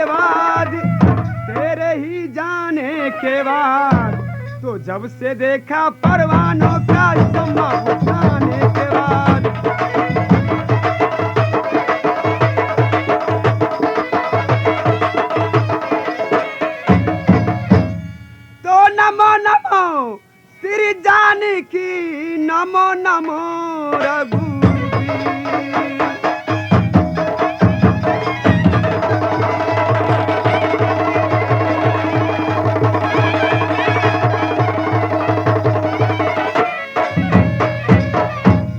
बाद, तेरे ही जाने के बाद, तो जब से देखा परवानों का शम्मा बुझाने के बाद, तो नमो नमो श्री जानकी, नमो नमो रघुवीर।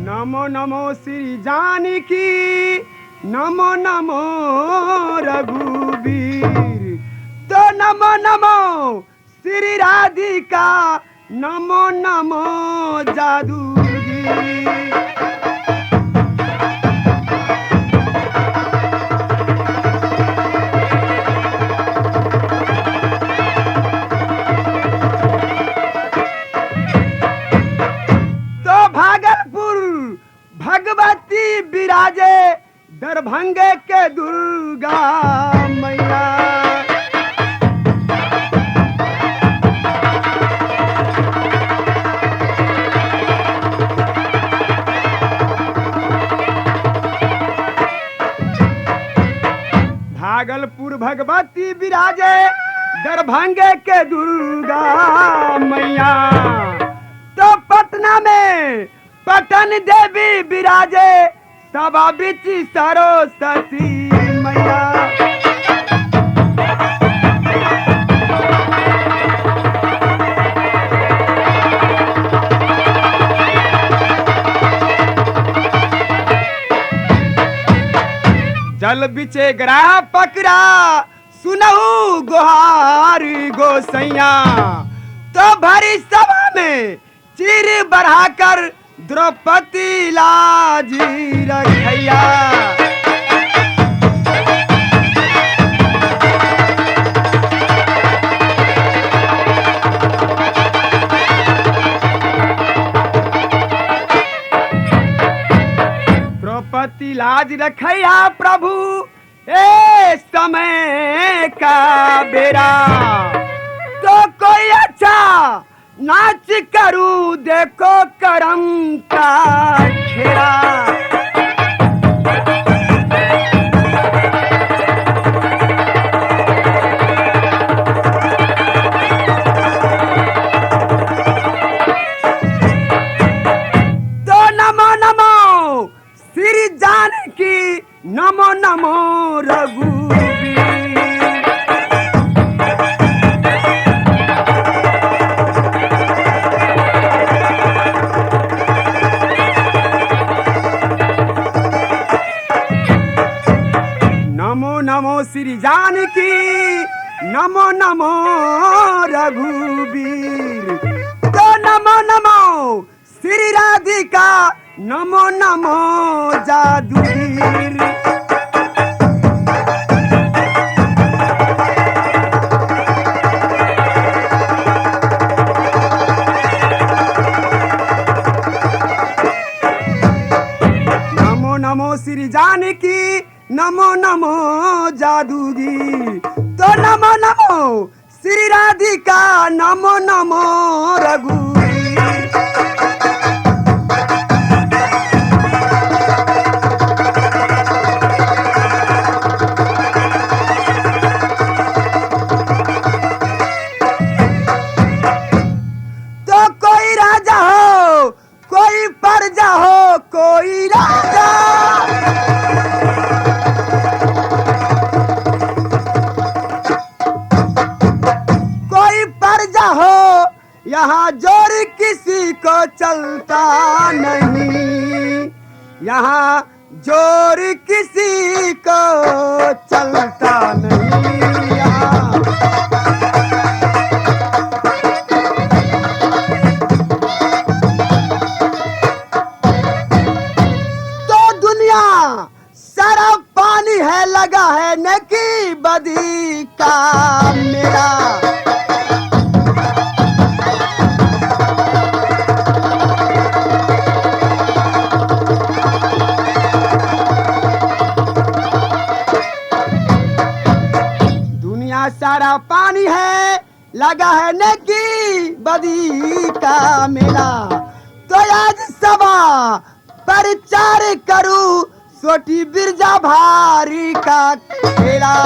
नमो नमो श्री जानकी, नमो नमो रघुवीर। तो नमो नमो श्री राधिका, नमो नमो जादूगी। तो भागलपुर भगवती विराजे, दरभंगे के दुर्गा मैया। भागलपुर भगवती विराजे, दरभंगे के दुर्गा मैया। तो पटना में पटन देवी विराजे, सभा बिच सरस्वती मैया। जल बिचे गरा पकड़ा, सुनहु गुहार गोसैया। तो भरी सभा में चिर बढ़ाकर, द्रौपदी लाजी रखैया। द्रौपदी लाज रखैया प्रभु, ए समय का बेरा। तो कोई अच्छा नाच करूं, देखो करम का खेरा। तो नमो नमो श्री जानकी, नमो नमो रघुवीर। नमो नमो श्री जानकी, नमो नमो रघुवीर। तो नमो नमो श्री राधिका, नमो नमो जादूवीर। नमो नमो श्री जानकी, नमो नमो जादूगी। तो नमो नमो श्री राधिका, नमो नमो रघुवीर। तो कोई राजा हो, कोई प्रजा हो, कोई राजा, कोई प्रजा हो, यहाँ जोर किसी को चलता नहीं, यहाँ जोर किसी को चलता नहीं। यहाँ सारा पानी है, लगा है नेकी बदी का मेरा। सारा पानी है, लगा है नेकी बदी का मेला। तो आज सभा प्रचार करूं, छोटी बिरजा भारी का खेला।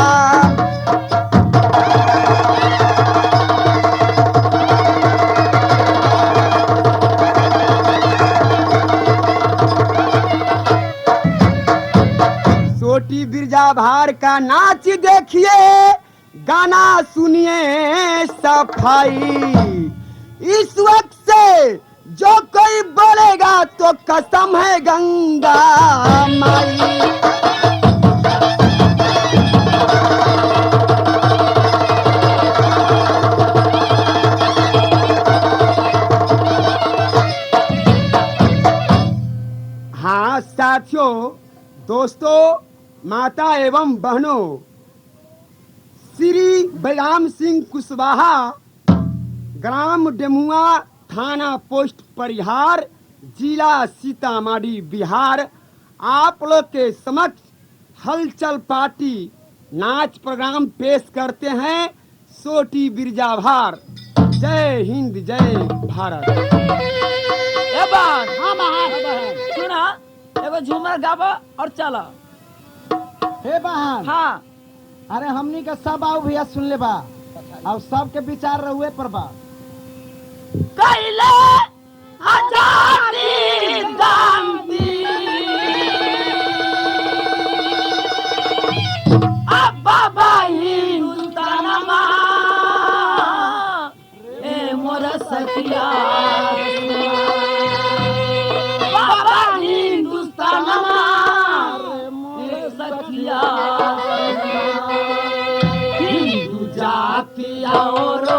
छोटी बिरजा भार का नाच देखिए, गाना सुनिए सफाई। इस वक्त से जो कोई बोलेगा तो कसम है गंगा माई। हाँ साथियों, दोस्तों, माता एवं बहनों, श्री बलराम सिंह कुशवाहा, ग्राम डेमुआ, थाना पोस्ट परिहार, जिला सीतामढ़ी, बिहार, आप लोग के समक्ष हलचल पार्टी नाच प्रोग्राम पेश करते हैं। छोटी बिरजा भार। जय हिंद, जय भारत। ए बात हाँ बहन सुना, एगो झूमर गाबो और चलो। हे बहन, हाँ अरे हमनी के सब आओ भैया सुन ले बा, अब सबके विचार रहुए पर बा। कैले आजादी गांधी अब बाबा हिंदुस्तानमा ए मोर सखिया बाबा हिंदुस्तानमा ए सखिया हिंदू जाति और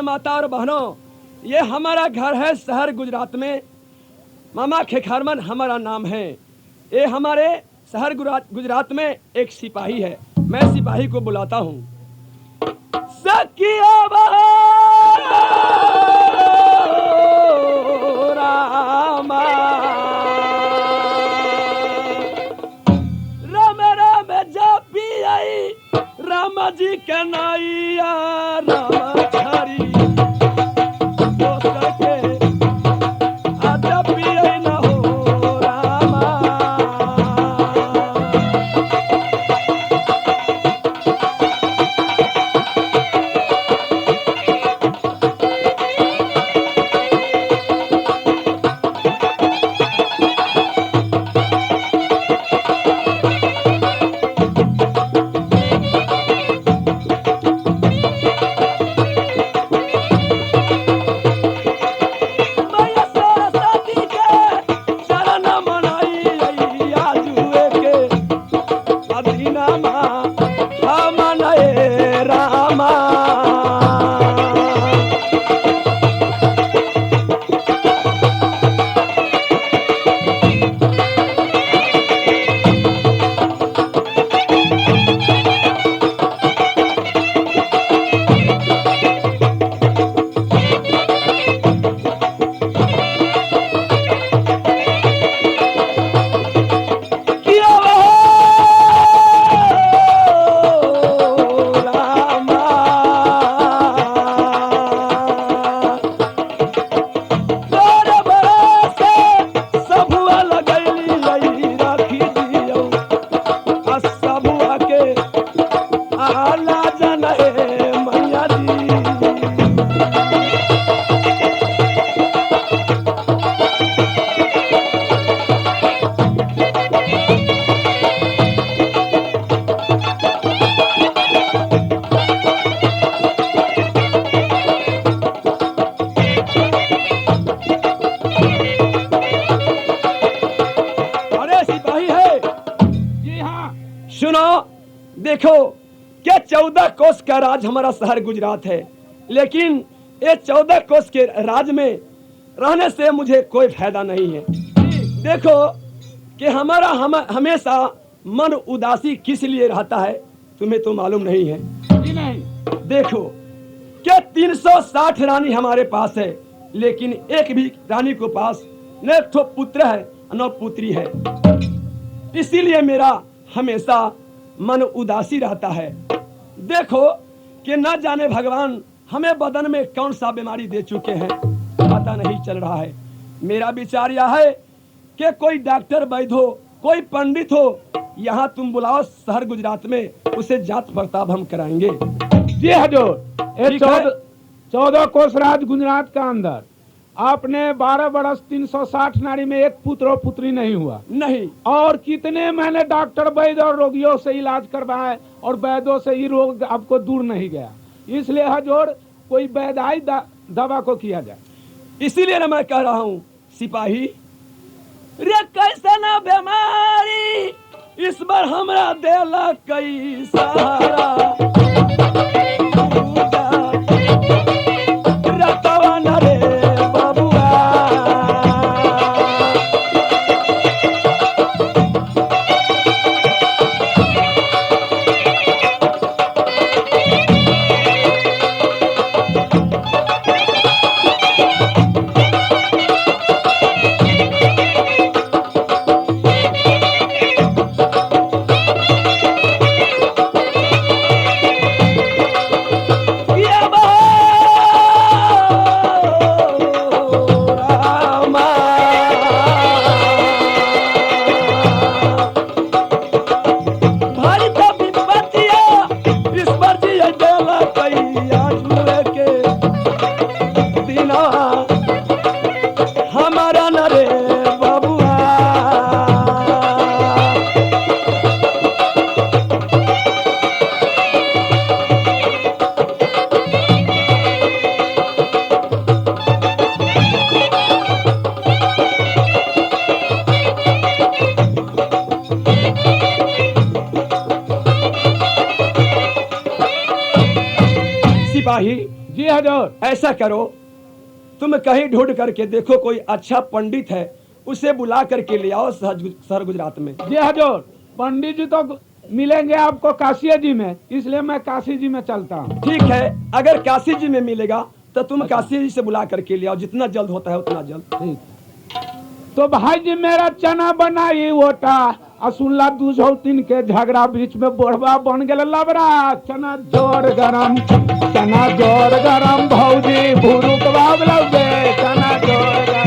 माता और बहनों, ये हमारा घर है शहर गुजरात में। मामा खेखारमन हमारा नाम है। ये हमारे शहर गुजरात में एक सिपाही है। मैं सिपाही को बुलाता हूँ। सखिया रामा राम राम जपी आई राम जी के नैया राम छारी देखो क्या 14 कोस का राज हमारा शहर गुजरात है, लेकिन ये 14 कोस के राज में रहने से मुझे कोई फायदा नहीं है। देखो कि हमारा हमेशा मन उदासी किस लिए रहता है तुम्हें तो मालूम नहीं है कि नहीं। देखो क्या 360 रानी हमारे पास है, लेकिन एक भी रानी को पास न तो पुत्र है न पुत्री है। इसीलिए मेरा हमेशा मन उदासी रहता है। देखो कि न जाने भगवान हमें बदन में कौन सा बीमारी दे चुके हैं, पता नहीं चल रहा है। मेरा विचार यह है कि कोई डॉक्टर वैद्य हो, कोई पंडित हो, यहाँ तुम बुलाओ शहर गुजरात में, उसे जांच पड़ताल हम कराएंगे। जी हजूर, 14 कोस राज गुजरात का अंदर आपने 12 बरस 360 नारी में एक पुत्र और पुत्री नहीं हुआ नहीं, और कितने मैंने डॉक्टर वैद्य और रोगियों से इलाज करवाए और वैद्यों से ये रोग आपको दूर नहीं गया। इसलिए हजूर कोई वैद्याई दवा को किया जाए। इसीलिए मैं कह रहा हूँ सिपाही, रे कैसा ना बीमारी इस बार हमरा देला कई सहारा। जी हजूर। ऐसा करो, तुम कहीं ढूंढ करके देखो कोई अच्छा पंडित है, उसे बुला करके ले आओ शहर गुजरात में। जी हजूर, पंडित जी तो मिलेंगे आपको काशी जी में, इसलिए मैं काशी जी में चलता हूँ। ठीक है, अगर काशी जी में मिलेगा तो तुम काशी जी से बुला करके ले आओ, जितना जल्द होता है उतना जल्द। ठीक। तो भाई जी मेरा चना बनाई ओटा, आ सुनला 203 के झगड़ा बीच में बोढ़वा बन गया लबरा। चना जोर गरम, चना जोर गरम, भौजी भूरुक बाबला बे, चना जोर गरम।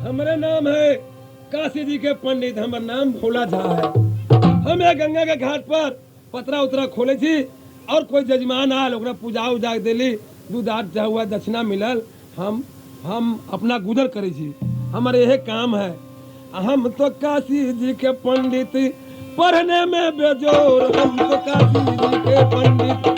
हमारा नाम है काशी जी के पंडित, हमारा नाम भोला झा है। हम यहाँ गंगा के घाट पर पतरा उतरा खोले थी और कोई जजमान आल, ओकरा पूजा उजा दिली, दूध आठ हुआ दक्षिणा मिलल, हम अपना गुजर करे छी। हमारे यही काम है। हम तो काशी जी के पंडित, पढ़ने में बेजोर, हम तो काशी जी के पंडित।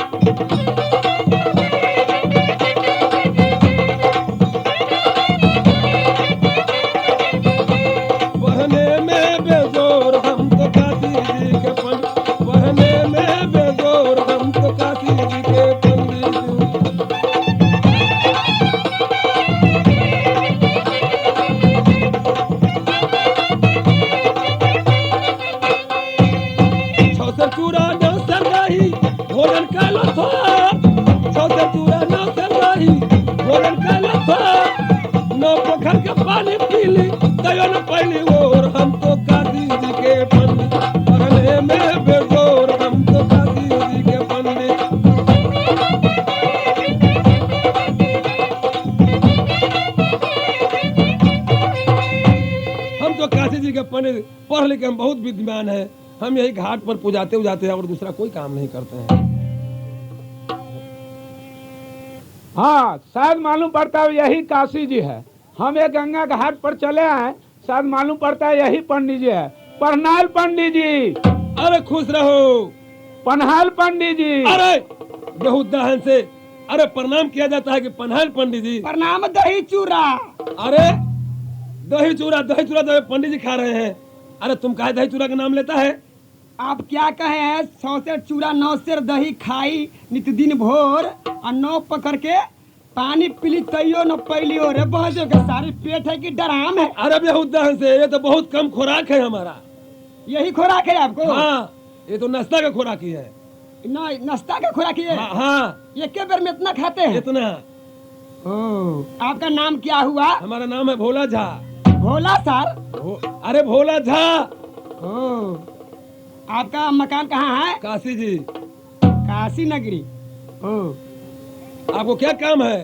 पानी पीली तयो न पहली और हम तो काशी जी के पंडित, पढ़ने में बेजोर, हम तो काशी जी के पंडित। हम तो काशी जी के पंडित, पढ़ लिख हम बहुत विद्वान है। हम यही घाट पर पूजाते उजाते हैं और दूसरा कोई काम नहीं करते हैं। हाँ, शायद मालूम पड़ता है यही काशी जी है। हम एक गंगा घाट पर चले आए, शायद मालूम पड़ता है यही पंडित जी है। प्रणाम पंडित जी। अरे खुश रहो। पनहाल पंडित जी। अरे बहुत दहन से अरे प्रणाम किया जाता है कि पनहाल पंडित जी। प्रणाम दही चूरा। अरे दही चूरा तो पंडित जी खा रहे हैं। अरे तुम काहे दही चूरा का नाम लेता है? आप क्या कहे हैं, 100 सेर चूरा 9 सेर दही खाई नित दिन भोर, और 9 पकड़ के पानी पीली तैयो न पैली हो रे बहजो के सारी पेट है कि डराम है। अरे बेहूद दहन से, ये तो बहुत कम खुराक है हमारा। यही खुराक है आपको? हाँ, ये तो नाश्ता का खुराक ही है। नाश्ता का खुराक ही है? हाँ, एक के बेर में इतना खाते हैं? इतना। आपका नाम क्या हुआ? हमारा नाम है भोला झा। भोला सर? अरे भोला झा। आपका मकान कहाँ है? काशी जी। काशी नगरी। आपको क्या काम है?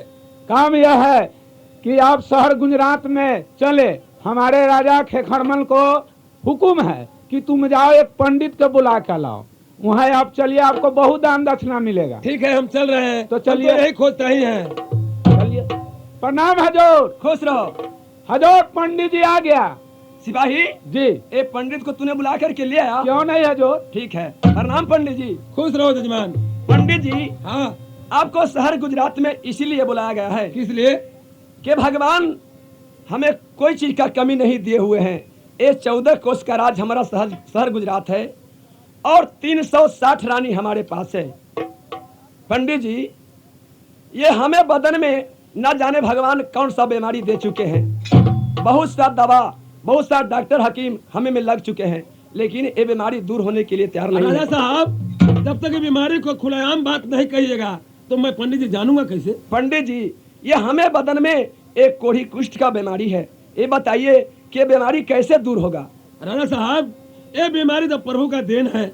काम यह है कि आप शहर गुजरात में चले। हमारे राजा खेखरमल को हुक्म है कि तुम जाओ एक पंडित को बुला कर लाओ, वहाँ आप चलिए, आपको बहुत दान दक्षिणा मिलेगा। ठीक है, हम चल रहे हैं। तो चलिए। यही खोजता ही है। चलिए। प्रणाम हजूर। खुश रहो। हजूर पंडित जी आ गया। सिपाही जी। ए पंडित को तूने बुला करके ले आया? क्यों नहीं हजूर? ठीक है, प्रणाम पंडित जी। खुश रहो जजमान। पंडित जी, हाँ, आपको शहर गुजरात में इसीलिए बुलाया गया है किस लिए? कि भगवान हमें कोई चीज का कमी नहीं दिए हुए हैं। ये 14 कोस का राज हमारा शहर गुजरात है और 360 रानी हमारे पास है। पंडित जी, ये हमें बदन में न जाने भगवान कौन सा बीमारी दे चुके हैं। बहुत सा दवा, बहुत सा डॉक्टर हकीम हमें में लग चुके हैं, लेकिन ये बीमारी दूर होने के लिए तैयार नहीं राजा है। साहब, जब तक ये बीमारी को खुलेआम बात नहीं कहिएगा तो मैं पंडित जी जानूंगा कैसे? पंडित जी, ये हमें बदन में एक कोढ़ी कुष्ठ का बीमारी है। ये बताइए कि बीमारी कैसे दूर होगा? राजा साहब, ये बीमारी तो प्रभु का देन है,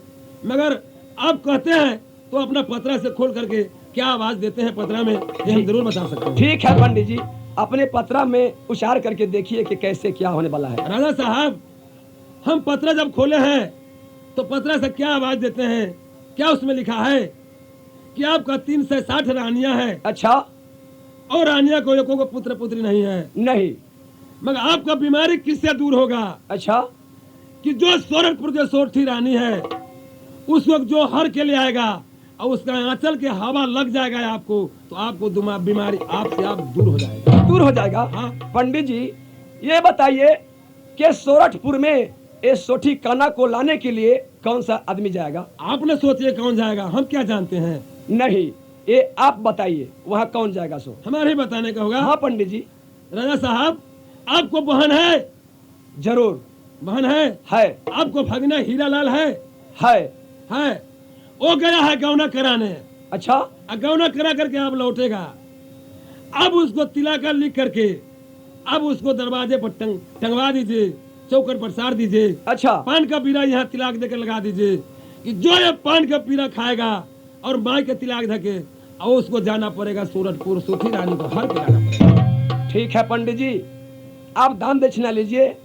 मगर आप कहते हैं तो अपना पतरा से खोल करके क्या आवाज देते हैं पतरा में, ये हम जरूर बता सकते हैं। ठीक है पंडित जी, अपने पतरा में उचार करके देखिए कि कैसे क्या होने वाला है। राजा साहब, हम पतरा जब खोले हैं तो पतरा से क्या आवाज देते हैं? क्या उसमें लिखा है कि आपका 360 रानियां हैं। अच्छा। और रानियां को एको को पुत्र पुत्री नहीं है। नहीं। मगर आपका बीमारी किससे दूर होगा? अच्छा। कि जो सोरठपुर के सोरठी रानी है, उस वक्त जो हर के लिए आएगा, और उसका आंचल के हवा लग जाएगा आपको, तो आपको बीमारी आपसे आप दूर हो जाएगा। दूर हो जाएगा। हाँ। पंडित जी ये बताइए कि सोरठपुर में इस सोठी काना को लाने के लिए कौन सा आदमी जाएगा? आपने सोचिए कौन जाएगा, हम क्या जानते हैं? नहीं, ये आप बताइए वहाँ कौन जाएगा? सो हमारे ही बताने का होगा। हाँ पंडित जी। राजा साहब, आपको बहन है? जरूर बहन है? है। आपको भगना हीरालाल है? है। वो गया है गौना कराने। अच्छा। गौना करा करके आप लौटेगा। अब उसको तिलाकर लिख करके अब उसको दरवाजे पर टंगवा दीजिए, चौकट पर सार दीजिए। अच्छा। पान का पीरा यहाँ तिलाक देकर लगा दीजिए कि जो ये पान का पीरा खाएगा और माई के तिलाक धके, और उसको जाना पड़ेगा सूरजपुर, सूठी रानी को हर पिलाना पड़ेगा। ठीक है पंडित जी, आप दान दक्षिणा लीजिए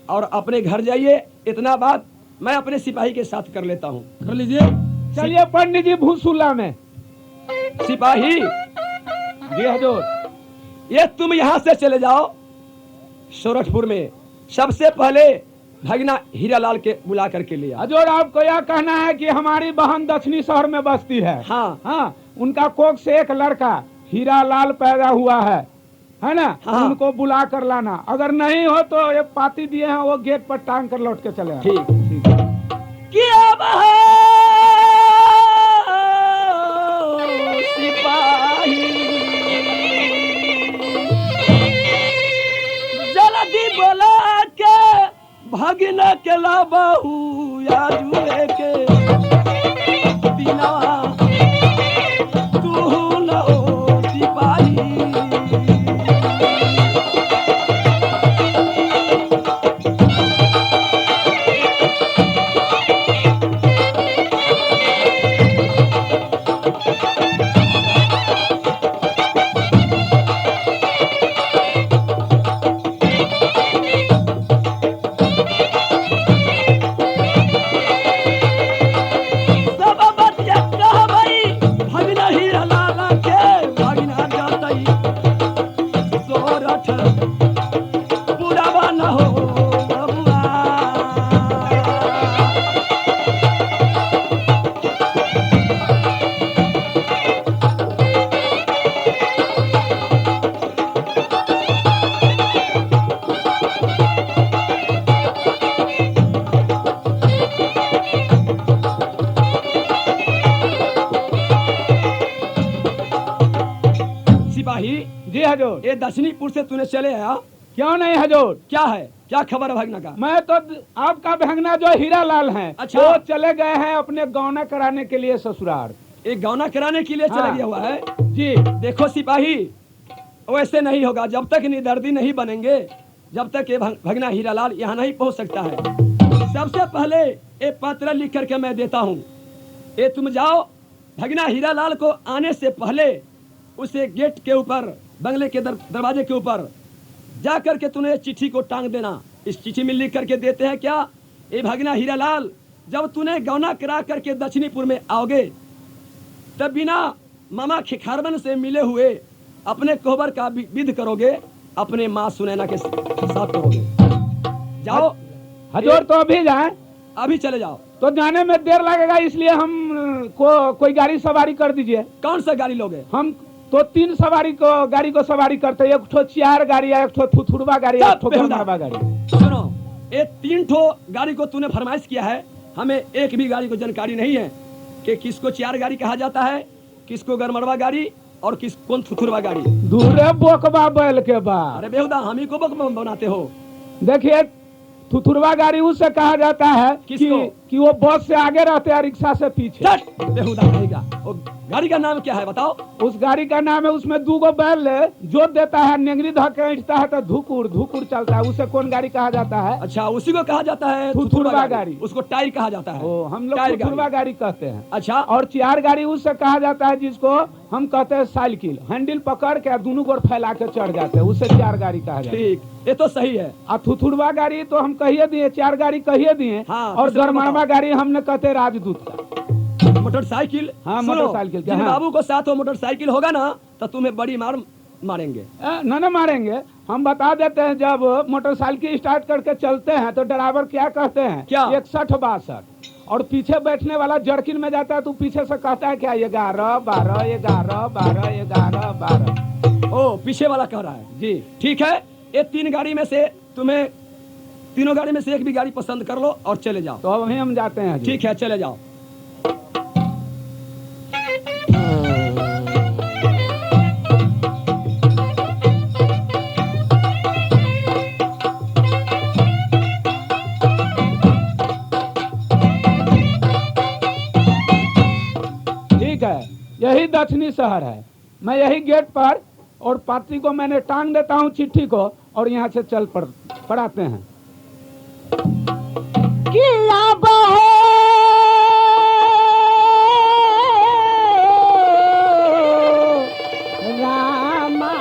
और अपने घर जाइए। इतना बात मैं अपने सिपाही के साथ कर लेता हूँ। कर लीजिए। चलिए पंडित जी भूसुल्ला में। सिपाही जी हजूर। ये तुम यहाँ से चले जाओ सोरठपुर में, सबसे पहले भगना हीरालाल के बुला करके लिया। हजूर आपको यह कहना है कि हमारी बहन दक्षिणी शहर में बसती है। हाँ। उनका कोख से एक लड़का हीरालाल पैदा हुआ है ना? हाँ। उनको बुला कर लाना। अगर नहीं हो तो ये पाती दिए हैं, वो गेट पर टांग कर लौट के चले आना। ठीक है। सिपाही जल्दी बोला के भगना के लाबहू या जुए के दिनवा तू न हो सिपाही। जी हजूर। ये दक्षिणीपुर से तूने चले आया? क्यों नहीं हजूर। क्या है, क्या खबर है भगना का? मैं तो आपका भगना जो हीरालाल है, अच्छा। वो चले गए हैं अपने गौना कराने के लिए ससुराल। एक गौना कराने के लिए चला हाँ। गया हुआ है जी। देखो सिपाही, वैसे नहीं होगा। जब तक निदर्दी नहीं बनेंगे, जब तक ये भगना हीरालाल यहाँ नहीं पहुँच सकता है। सबसे पहले एक पत्र लिख करके मैं देता हूँ। ये तुम जाओ, भगना हीरालाल को आने से पहले उसे गेट के ऊपर, बंगले के दरवाजे के ऊपर जा करके तूने चिट्ठी को टांग देना। इस चिट्ठी में लिख करके देते हैं क्या, ये भगना हीरालाल जब तूने गौना करा करके दक्षिणीपुर में आओगे, तब बिना मामा खिखारबन से मिले हुए अपने कोहबर का विध करोगे, अपने माँ सुनैना के साथ करोगे। जाओ हजूर। तो अभी जाए? अभी चले जाओ। तो जाने में देर लगेगा, इसलिए हम कोई गाड़ी सवारी कर दीजिए। कौन सा गाड़ी लोगे? हम तो 3 गाड़ी को सवारी करते हैं। एक ठो 4 गाड़ी है, एक ठो थुथुरवा गाड़ी है, एक ठो गरमरवा गाड़ी। सुनो, ये 3 ठो गाड़ी को तूने फरमाइश किया है, हमें एक भी गाड़ी को जानकारी नहीं है कि किसको 4 गाड़ी कहा जाता है, किसको गरमरवा गाड़ी और कौन थुथुरवा गाड़ी। दूरे बोकबा बैल के बाद। अरे बेहुदा, हम ही को बक बनाते हो। देखिए, थुथुरवा गाड़ी उससे कहा जाता है कि वो बस से आगे रहते हैं, रिक्शा से पीछे। बेहुदा कहेगा। वो गाड़ी का नाम क्या है बताओ? उस गाड़ी का नाम है, उसमें 2 बैल जोत देता है, नेंगरी धक्के उठता है तो धुकुर धुकुर चलता है। उसे कौन गाड़ी कहा जाता है? अच्छा, उसी को कहा जाता है थुथुरवा गाड़ी। उसको टायर कहा जाता है। हम लोग थुथुरवा गाड़ी कहते हैं। अच्छा। और 4 गाड़ी उससे कहा जाता है जिसको हम कहते हैं साइकिल। हैंडल पकड़ के दोनों गोर फैला के चढ़ जाते हैं, उससे 4 गाड़ी कहा जाता है। ठीक, ये तो सही है। और थुथुरवा गाड़ी तो हम कहिए दिए, 4 गाड़ी कहिए दिए। हाँ, और गरमरवा गाड़ी हमने कहते हैं राजदूत का। मोटरसाइकिल। हाँ, मोटरसाइकिल। जिन बाबू को साथ हो मोटरसाइकिल होगा ना, तो तुम्हें बड़ी मार मारेंगे। न मारेंगे, हम बता देते हैं। जब मोटरसाइकिल स्टार्ट करके चलते हैं तो ड्राइवर क्या कहते हैं? क्या? 61 62। और पीछे बैठने वाला जर्किन में जाता है तो पीछे से कहता है क्या 11 12 11 12 11 12। ओ पीछे वाला कह रहा है जी ठीक है। ये 3 गाड़ी में से तुम्हें तीनों गाड़ी में से एक भी गाड़ी पसंद कर लो और चले जाओ। तो अब हम जाते हैं जी। ठीक है चले जाओ। ठीक है, यही दक्षिणी शहर है। मैं यही गेट पर और पात्री को मैंने टांग देता हूँ चिट्ठी को और यहाँ से चल पड़ाते हैं। किया बहो रामा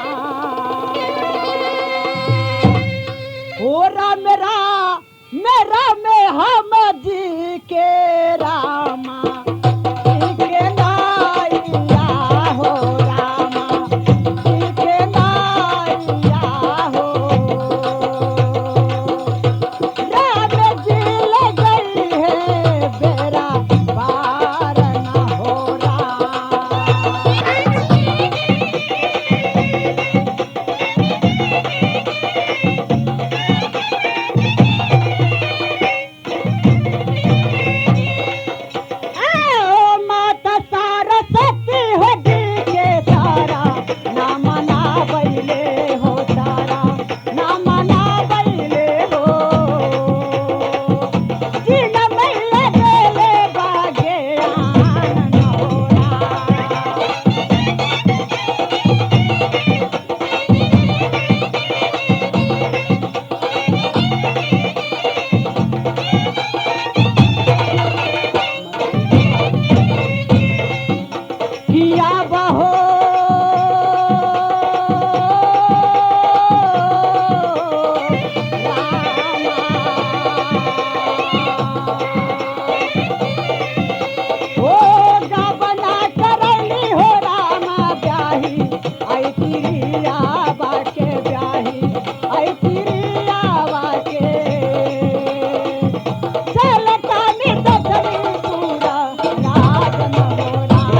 हो मेरा मेरा में हम जी के रामा जी के नाइया हो रामा जी के नाइया हो राम जी ले गई है बेरा पार न हो राम। आओ माता सरस्वती हो दी के तारा ना मना बैले हो तारा ना मना बैले हो जिन मैले बेले बागे आनन हो राम। किया बहो ओ गावना करली हो रामा ब्याही आई तिरिया बाके ब्याही आई तिरिया बाके चलता नि दक्षिणी पूरा राज न हो राम।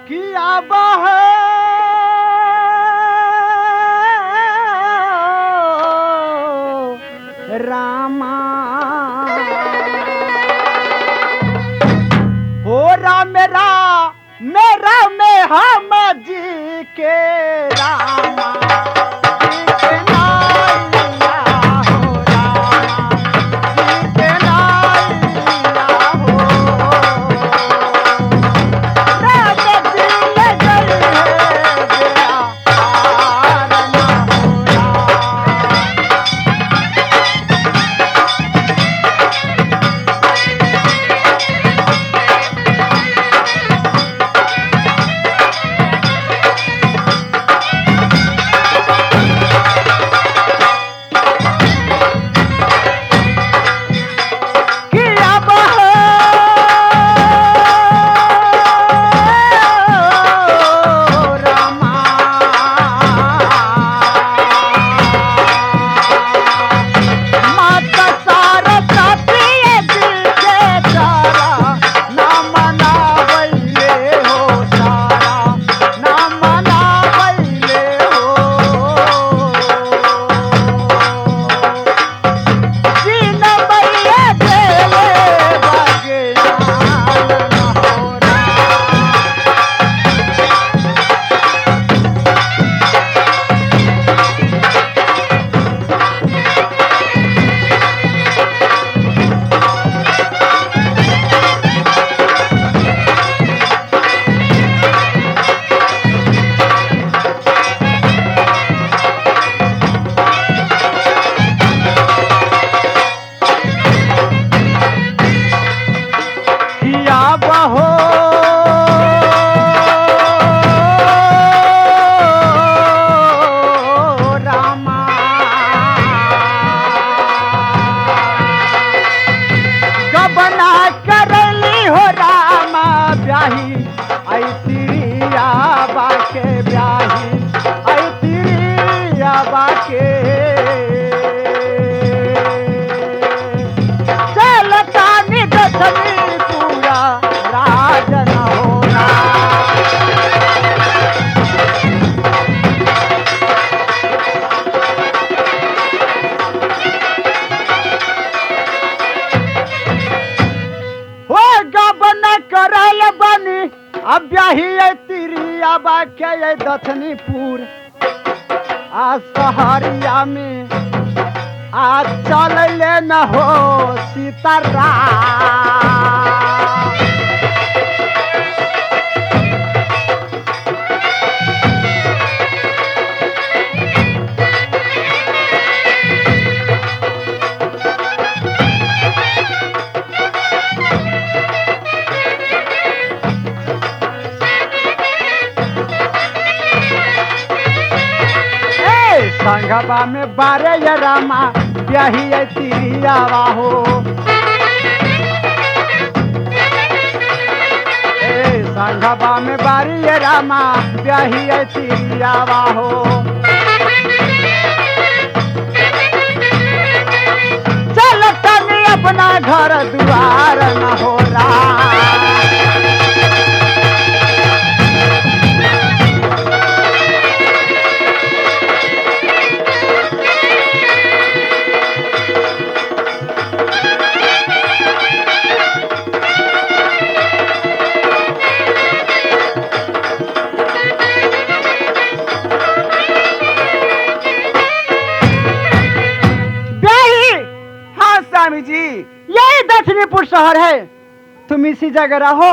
किया बह रामा हो राम मेरा मेरा में हम जी के रामा जी के नाइया हो रामा जी के नाइया हो राम जी ले गई है बेरा पार न हो राम। अब ब्याही तिरिया बाके दक्षिणीपुर आ सहरिया में आ चल ले न हो सीताराम। संगवा में बारे ये रामा ब्याही तिरियावा हो। संगवा में बारी ये रामा ब्याही तिरियावा हो। चल तनी अपना घर द्वार न हो रहा। स्वामी जी यही दक्षिणीपुर शहर है, तुम इसी जगह रहो।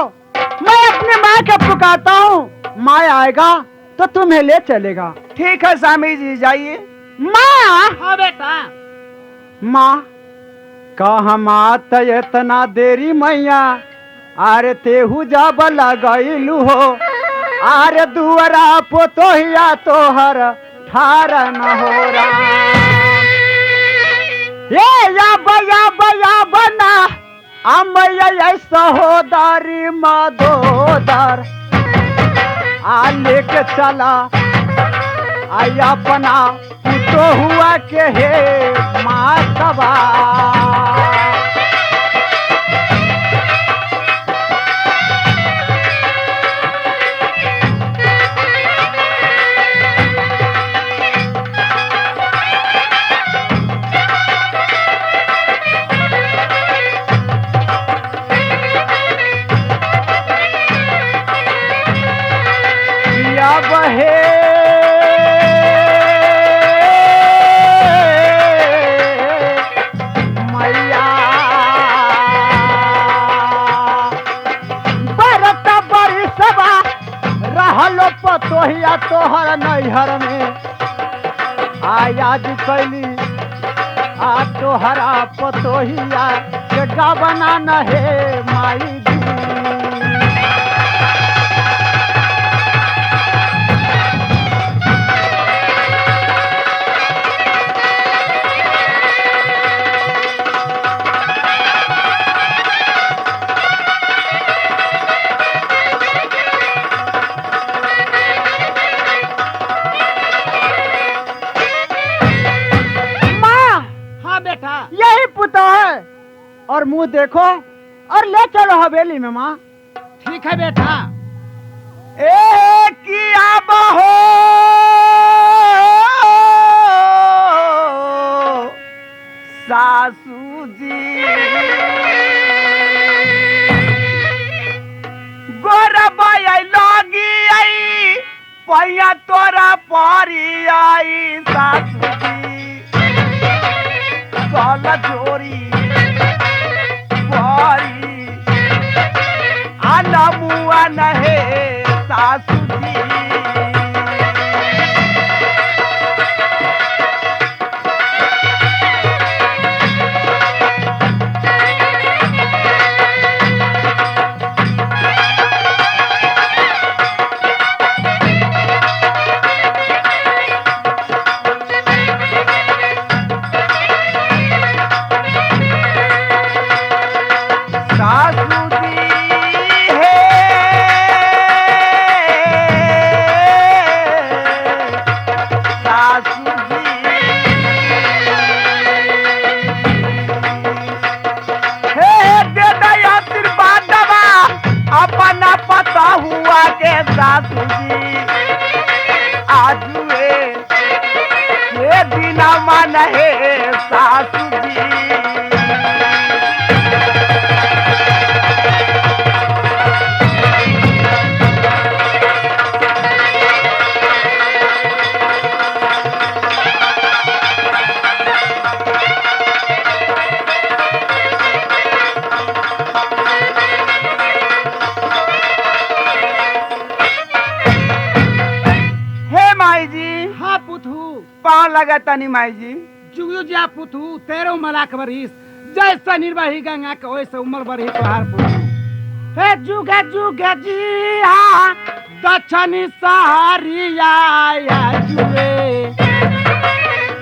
मैं अपनी माँ को पुकारता हूँ, माँ आएगा तो तुम्हें ले चलेगा। ठीक है स्वामी जी जाइए। माँ। हाँ बेटा। माँ कहाँ मात इतना देरी मैया, अरे तेहू जब लगैलू हो, अरे दुआरा पोतोहिया तोहर ठार न हो रहा। ये या बया बना अमैया सहोदरी मदोदर आ लेके चला आई अपना तो हुआ के हे माँ कबा। बहे मैया बरत बड़ी सभा रहलो पतोहिया तोहर नैहर में आज कैली आ तोहरा पतोहिया के गबना न हे माई। यही पुता है और मुंह देखो और ले चलो हवेली में। माँ ठीक है बेटा। किया बहो सासू जी गोरा बाई लगी आई पैया तोरा पारी आई सासू जी काला चोरी पारी आना मुआ नहे सासू जी। सासू जी है लगा तनी माई जी। जुगु जा पुतु तेरो मलाक बरिस जैसा निर्वाही गंगा के वैसे उम्र बरही तोहार पुतु। हे जुगे जुगे जिया दक्षिणी सहारिया या जुए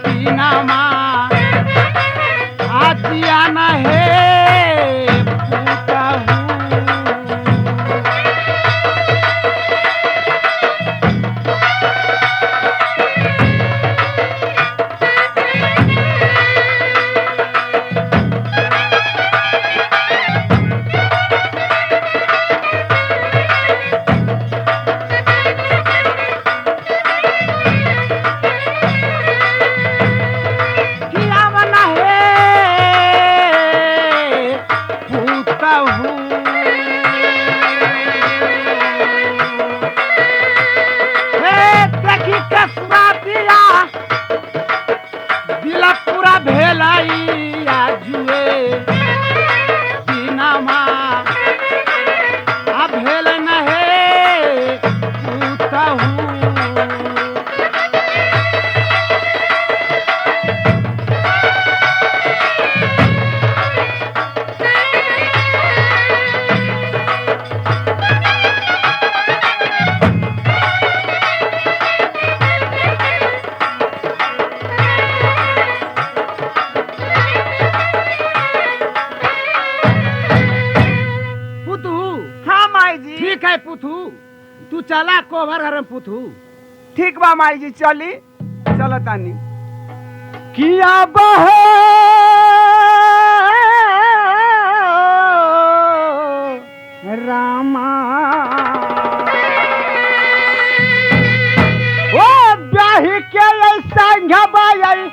तीनामा आजिया न हे पुतहु। तू चला कोभर हरम पुथू। ठीक बा माई जी चली चल तानी। किया बहे रामा ओ ब्याही के संग बाई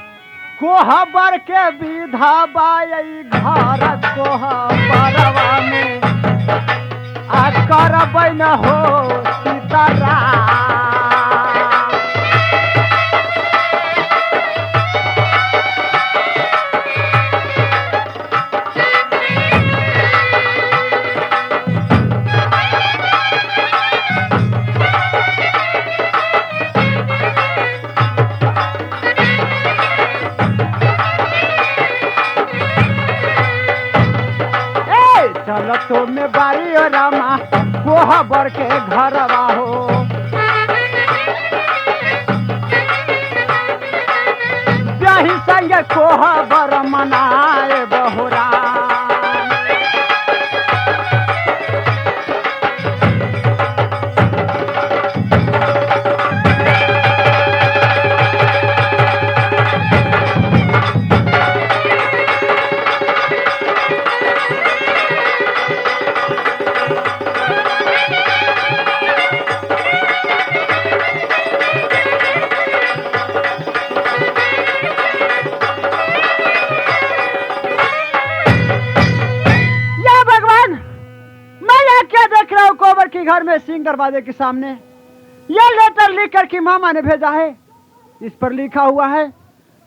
कोहबर के विधा बाई घर कोहबरवा में आ करबै न हो सीताराम। चलतो में बारी और रामा कोहबर के घरवा हो। ब्याही संगे कोहबर मनाए बहुरा। कोहबर के घर में सिंह दरवाजे के सामने यह लेटर लिख कर की मामा ने भेजा है। इस पर लिखा हुआ है,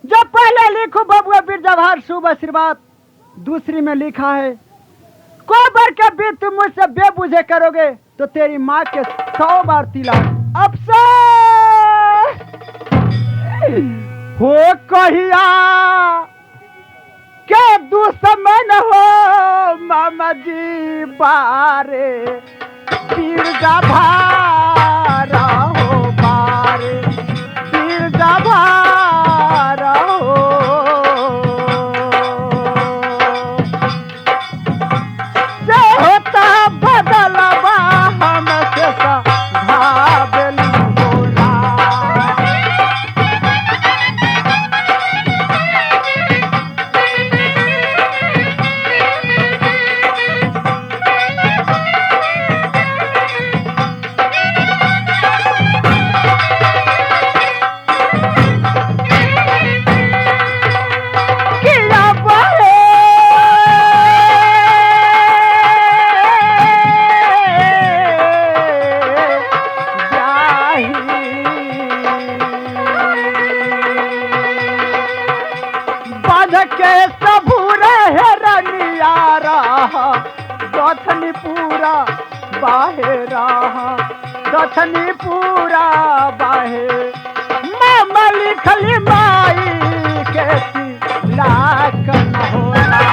जब पहले लिखो बबुआ बिरजभार शुभ आशीर्वाद। दूसरी में लिखा है, कोहबर के बीच तुम मुझसे बेबुझे करोगे तो तेरी माँ के 100 बार तिलक। अब से हो कहिया के दुश्मन हो मामा जी बारे बिरजा भारा हो बारे बिरजा भारा हो। से होता बदलवा हमसे भावेली बोला। दथनी पूरा बाहे रहा दथनी पूरा बाहे मामा लिखली माई के तिलक न होला।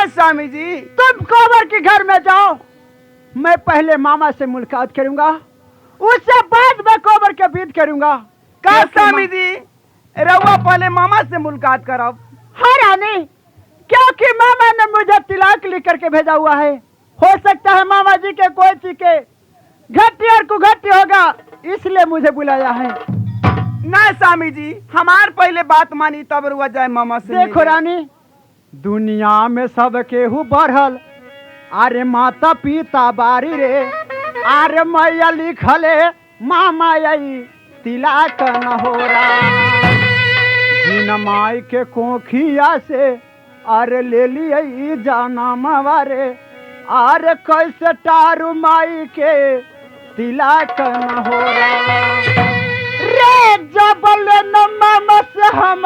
स्वामी जी, तुम कोबर के घर में जाओ, मैं पहले मामा से मुलाकात करूंगा, उससे बाद में कोबर के बीत करूंगा। का स्वामी जी, रहुआ पहले मामा से मुलाकात करब। हाँ रानी, क्योंकि मामा ने मुझे तिलक लिख करके भेजा हुआ है। हो सकता है मामा जी के कोई चीज के घटी और कुघटी होगा, इसलिए मुझे बुलाया है। ना स्वामी जी, हमार पहले बात मानी तब रुआ जाए मामा से। देखो रानी, दुनिया में सब केहू बढ़ल, अरे माता पिता बारी रे, अरे मैया लिखले मामा यही तिलक न हो रहा। जिन माई के कोखिया से अरे ले लिए जाना मारे, अरे कैसे टारू माई के तिलक न हो रहा। रे जबल न मामा से हम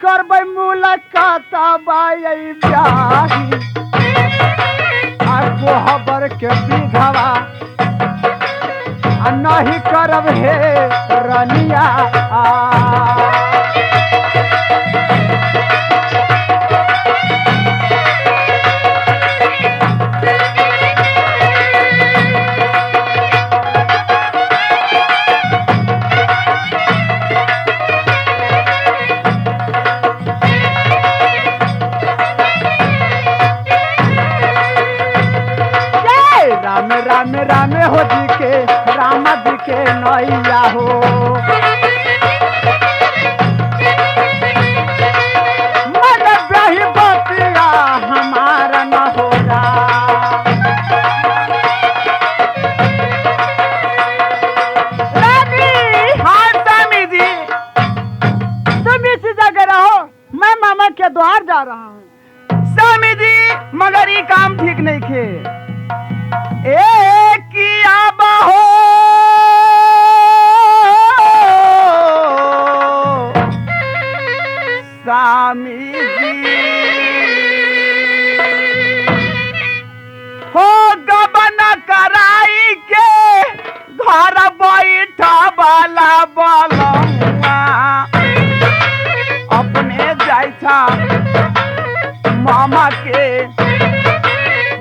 करबै मुलाकात बाई ब्याही, कोहबर के विधवा नहीं करब हे रनिया। राम राम हो जी के, राम जी के नैया हो। मन ब्याही बतिया हमारा न हो रानी। हाँ स्वामी जी, तुम इसी जगह रहो, मैं मामा के द्वार जा रहा हूँ। स्वामी जी, मगर ये काम ठीक नहीं खे। किया बहो स्वामी जी, हो गबन कराई के घर बैठा वाला बलुआ, अपने जाइछा मामा के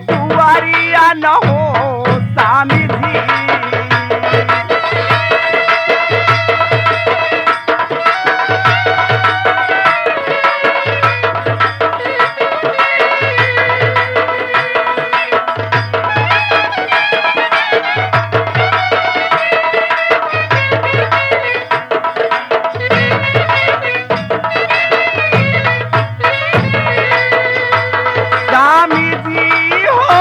दुआरिया न हो स्वामी जी। स्वामी जी हो,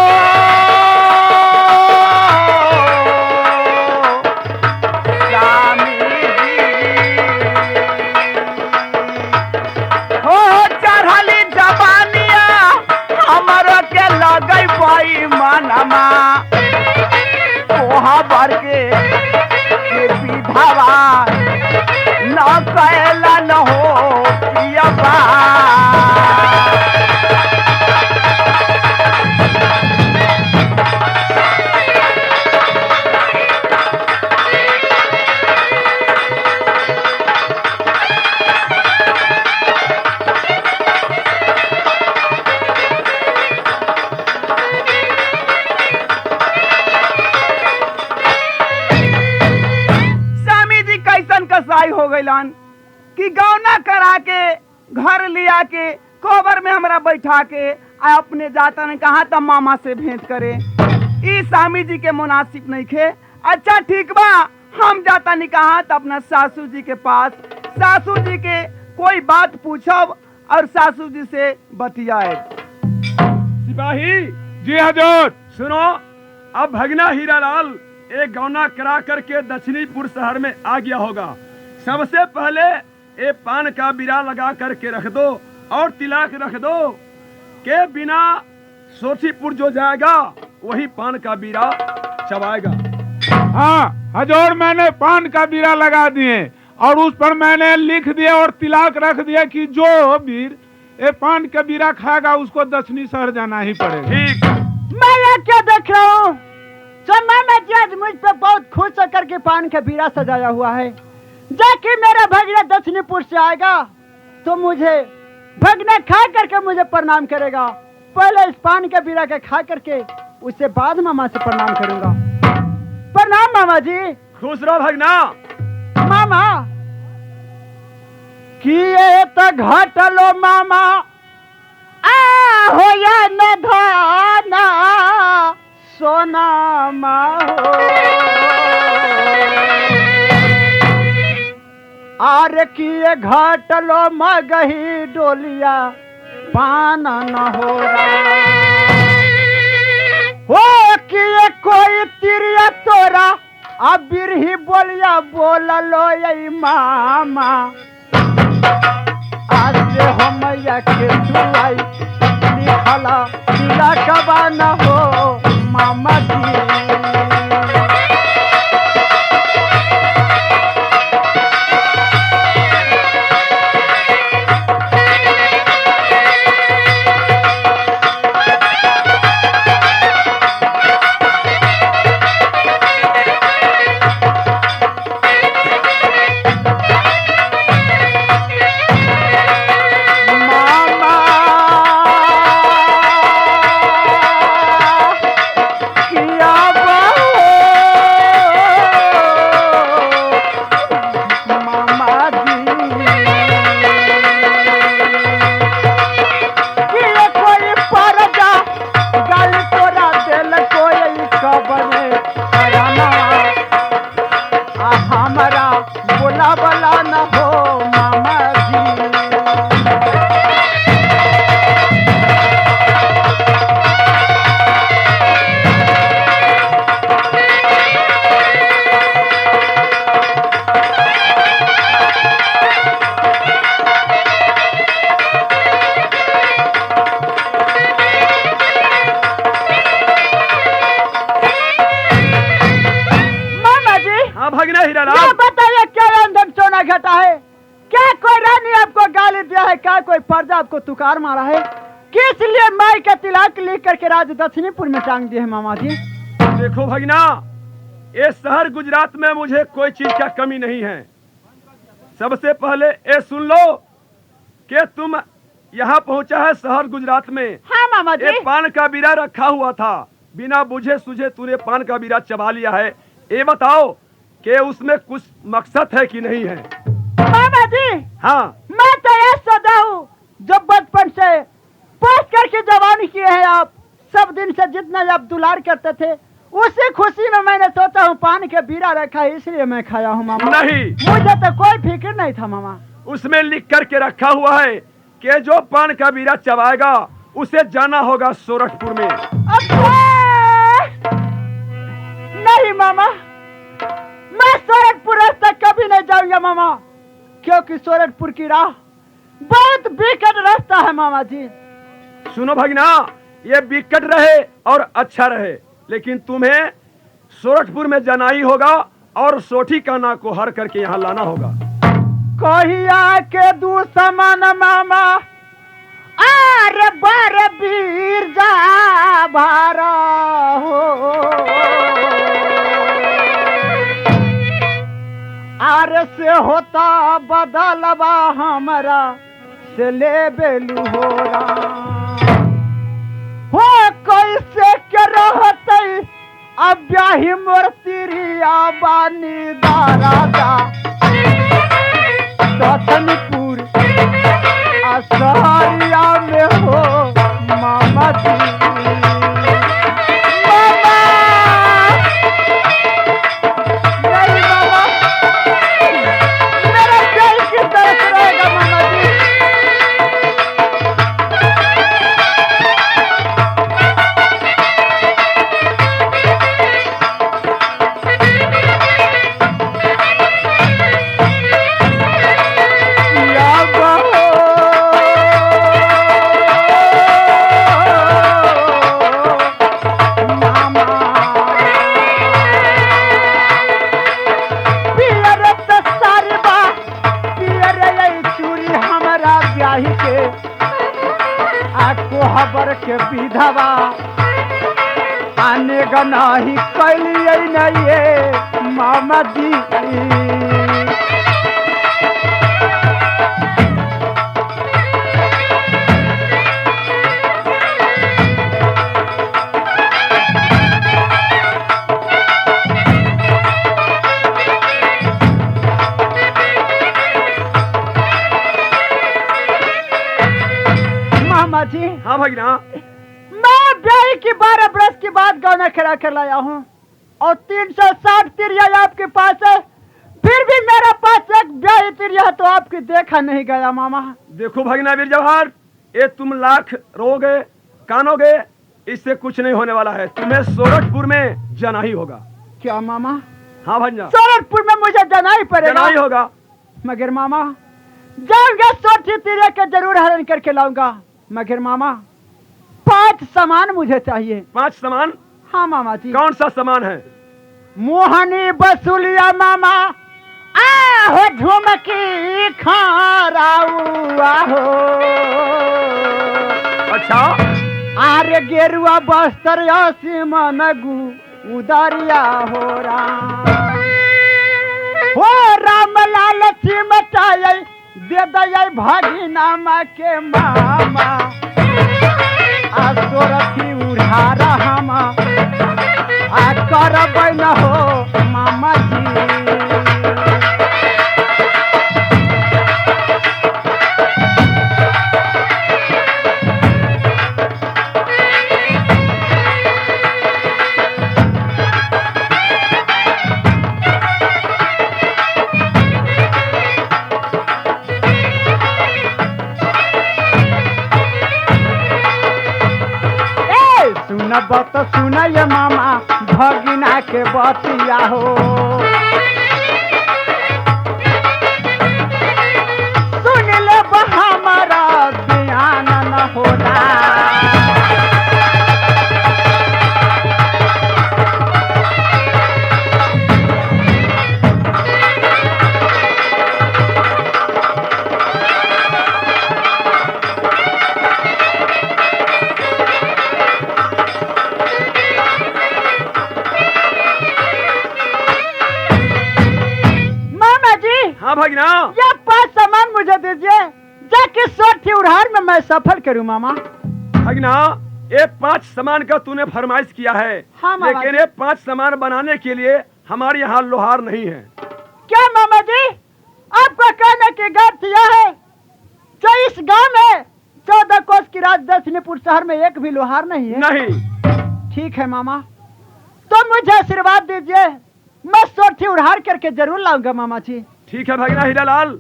कोहबर के विधवा न कैला न हो पियबा। कसाई हो गईलन कि गौना करा के घर लिया के कोबर में हमरा बैठा के आ अपने जाता ने कहा था मामा से भेंट करे। ई स्वामी जी के मुनासिब नहीं खे। अच्छा ठीक बा, हम जाता नहीं कहा था अपना सासू जी के पास, सासू जी के कोई बात पूछब और सासू जी से बतियाए। सिपाही जी हजूर, सुनो, अब भगना हीरालाल एक गौना करा करके दक्षिणीपुर शहर में आ गया होगा। सबसे पहले एक पान का बिरा लगा करके रख दो और तिलक रख दो के बिना सोठीपुर जो जाएगा वही पान का बीरा चबाएगा। हाँ हजूर, मैंने पान का बीरा लगा दिए और उस पर मैंने लिख दिया और तिलक रख दिया कि जो वीर ये पान का बीरा खाएगा उसको दक्षिणी शहर जाना ही पड़ेगा। ठीक। मैं ये क्या देख रहा हूँ, मामा जी आज मुझ पे बहुत खुश होकर के पान का बीरा सजाया हुआ है। जाके मेरा भगना दक्षिणीपुर से आएगा तो मुझे भगना खा करके मुझे प्रणाम करेगा। पहले इस पान का बीरा के खा करके उससे बाद मामा से प्रणाम करूंगा। प्रणाम मामा जी। खुश रहो भगना। मामा किए तो घटलो मामा आ हो या न धाना सोना हो आर किए घटलो मगही डोलिया पान न हो किए कोई तिरिया तोरा अब बिरही बोलिया बोल लो यही मामा आज से हम के दुआई लिखला दिला कबा न हो मामा जी। बताइए क्या अंदर सोना घटा है? क्या कोई रानी आपको गाली दिया है? क्या कोई पर्दा आपको तुकार मारा है? किस लिए माई का तिलक लिख करके राज दक्षिणीपुर में टांग दिए है मामा जी? देखो भगना, ये शहर गुजरात में मुझे कोई चीज का कमी नहीं है। सबसे पहले ये सुन लो कि तुम यहाँ पहुँचा है शहर गुजरात में। हाँ मामा जी। ये पान का बीरा रखा हुआ था, बिना बुझे सुझे तूने पान का बीरा चबा लिया है। ये बताओ कि उसमें कुछ मकसद है कि नहीं है? मामा जी हाँ, मैं तो ये सदा हूँ जो बचपन से पोस करके जवानी किए हैं आप। सब दिन से जितना आप दुलार करते थे उसी खुशी में मैंने सोचा हूँ पान के बीरा रखा है इसलिए मैं खाया हूँ मामा। नहीं, मुझे तो कोई फिक्र नहीं था मामा। उसमें लिख करके रखा हुआ है कि जो पान का बीरा चबाएगा उसे जाना होगा सोरठपुर में। नहीं मामा, मैं सोरठपुर रास्ता कभी नहीं जाऊंगा मामा, क्योंकि सोरठपुर की राह बहुत बिकट रास्ता है मामा जी। सुनो भगना, ये बिकट रहे और अच्छा रहे, लेकिन तुम्हें सोरठपुर में जाना ही होगा और सोठी काना को हर करके यहाँ लाना होगा। कहिया के दुश्मन मामा आरे बारे वीर जा भारा हो, आरे से होता बदलवा हमारा से ले बेलू हो कैसे के रहते अब ब्याही मोर तिरिया बानी दारादा दक्षिणपुर असहरिया में हो मामा जी। मामा नहीं मामा, मेरा दिल की तरफ रहेगा मामा जी। घर के विधवा आने का नहीं कैलिए नहीं मामा जी। मामा जी, हाँ भगीना, मैं ब्याह की 12 बरस के बाद गौना खड़ा कर लाया हूँ और 360 तिरिया आपके पास है, फिर भी मेरे पास एक ब्याह तिरिया तो आपकी देखा नहीं गया मामा। देखो भगीना वीर जवाहर, ये तुम लाख रोगे कानोगे, इससे कुछ नहीं होने वाला है। तुम्हें सोरठपुर में जाना ही होगा। क्या मामा? हाँ भंजा, सोरठपुर में मुझे जाना ही पड़ेगा। जाना ही होगा। मगर मामा जाऊंगा, सोठी तिरिया के जरूर हरण करके लाऊंगा। मगर मामा 5 सामान मुझे चाहिए। 5 सामान? हाँ मामा जी। कौन सा सामान है? मोहनी बसुलिया मामा, आहो झुमकी खाराउआ हो। अच्छा, आरे गेरुआ बस्तर सिमन गु उदरिया हो राम लाल सिमटाई दे दई भगिना माँ के मामा। सोरथी उधारा हम करब न हो मामा जी। बत सुनय मामा भगिना के बतिया हो। सुन ले हमारा ध्यान न होला। हाँ भगीना, ये 5 सामान मुझे दीजिए, जाके सोठी उधार में मैं सफर करूं मामा। भगीना, ये 5 सामान का तूने फरमाइश किया है। हाँ मामा। लेकिन ये 5 सामान बनाने के लिए हमारे यहाँ लोहार नहीं है। क्या मामा जी, आपका कहने की बात यह है जो इस गांव में 14 कोस की राजदक्षिणीपुर शहर में एक भी लोहार नहीं है? नहीं। ठीक है मामा, तो मुझे आशीर्वाद दीजिए, मैं सोठी उधार करके जरूर लाऊंगा मामा जी। ठीक है भगीना हीरालाल,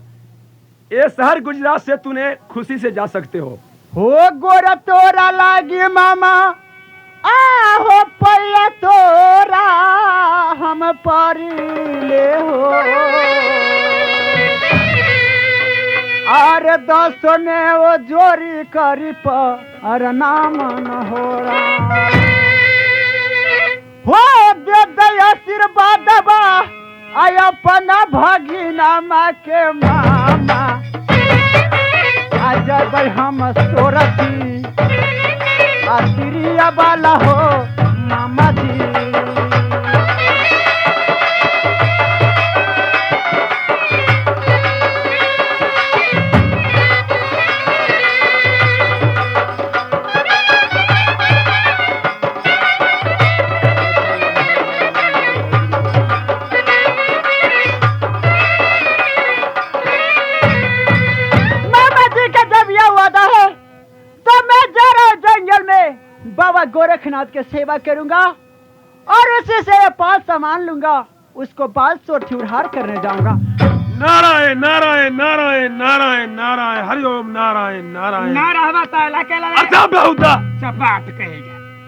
ये शहर गुजरात से तूने खुशी से जा सकते हो। गोरा तोरा लागी मामा, आहो पैया तोरा हम परिले हो। अरे 10 ने वो जोरी करी पर नाम न हो दे दे आशीर्वाद बा आय अपना भगिना माँ के मामा। आज हम सोरथी आशीरिया वाला हो मामा जी। बाबा गोरखनाथ के सेवा करूंगा और उसी से 5 सामान लूंगा, उसको बाद सोठी उधार करने जाऊंगा। नारायण नारायण नारायण नारायण नारायण हरिओम नारायण नारायण।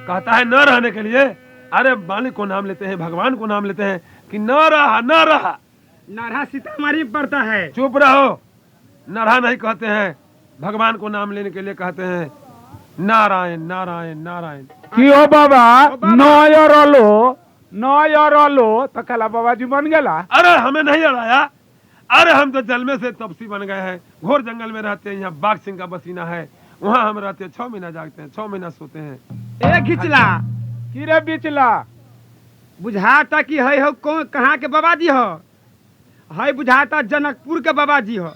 कहता है न रहने के लिए। अरे मालिक को नाम लेते हैं, भगवान को नाम लेते हैं कि न रहा न रहा। नारा सीतामढ़ी पड़ता है। चुप रहो, नरहा नहीं कहते हैं, भगवान को नाम लेने के लिए कहते हैं नारायण नारायण नारायण। क्यों बाबा नयरलो तो कला बाबा जी बन गया। अरे हमें नहीं अड़ाया, अरे हम तो जन्मे से तपसी बन गए हैं, घोर जंगल में रहते हैं, यहाँ बाघ सिंह का बसीना है, वहाँ हम रहते हैं, 6 महीना जागते हैं, 6 महीना सोते हैं। ए घिचला की रे बिचला बुझाता कि है हो कौन कहाँ के बाबा जी हो? है बुझाता जनकपुर के बाबा जी हो।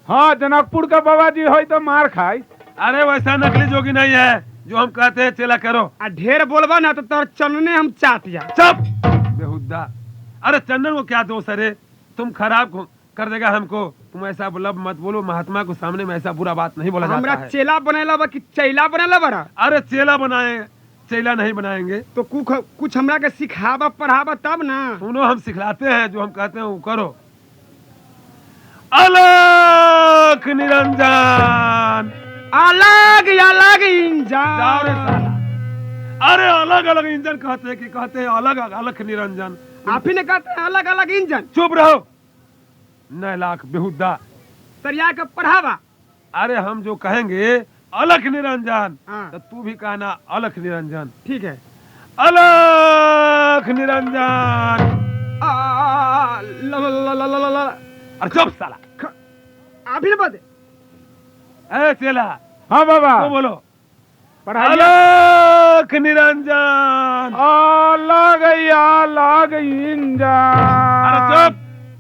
हाँ जनकपुर का बाबा जी हो तो मार खाई। अरे वैसा नकली जोगी नहीं है जो हम कहते हैं चेला करो। आ ढेर बोलबा ना तो तोर चनने हम चाट जा। चुप बेहुदा। अरे चंदन को क्या दोष है रे? तुम खराब कर देगा हमको। तुम ऐसा लब मत बोलो, महात्मा को सामने में ऐसा बुरा बात नहीं बोला हमरा जाता है। चेला बनेला बा कि चैला बनेला बड़ा? अरे चेला बनाए, चेला नहीं बनाएंगे। तो कुछ हमरा के सिखावा पढ़ावा तब ना। सुनो हम सिखलाते हैं, जो हम कहते हैं वो करो। अलग निरंजन। अलग अलग इंजन। जाओ रे साला। अरे अलग अलग इंजन कहते हैं कि कहते हैं अलग अलग निरंजन? आप ही ने कहते हैं अलग अलग इंजन। चुप रहो 9 लाख बेहुदा। सरिया के पढ़ावा। अरे हम जो कहेंगे अलग निरंजन हाँ। तो तू भी कहना अलग निरंजन। ठीक है। अलग निरंजन। अरे चुप साला। आप ही ने बता। ए चेला हाँ बाबा तो बोलो पढ़ाइए। अलग निरंजन। अलग अलग इंजन। अरे चुप।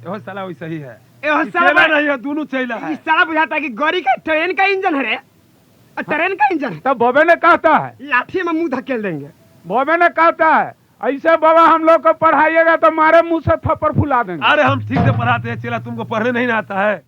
यहो साला वही सही है। ए चेला साला नहीं है, दोनों चेला है। इस साला बुझाता है कि गौरी का ट्रेन का इंजन है रे। ट्रेन का इंजन है। तो बॉबे ने कहता है, लाठी में मुंह धकेल देंगे। बॉबे ने कहता है ऐसे बाबा हम लोग को पढ़ाइएगा तो मारे मुंह से थप्पड़ फुला देंगे। अरे हम ठीक से पढ़ाते हैं चेला, तुमको पढ़ने नहीं आता है।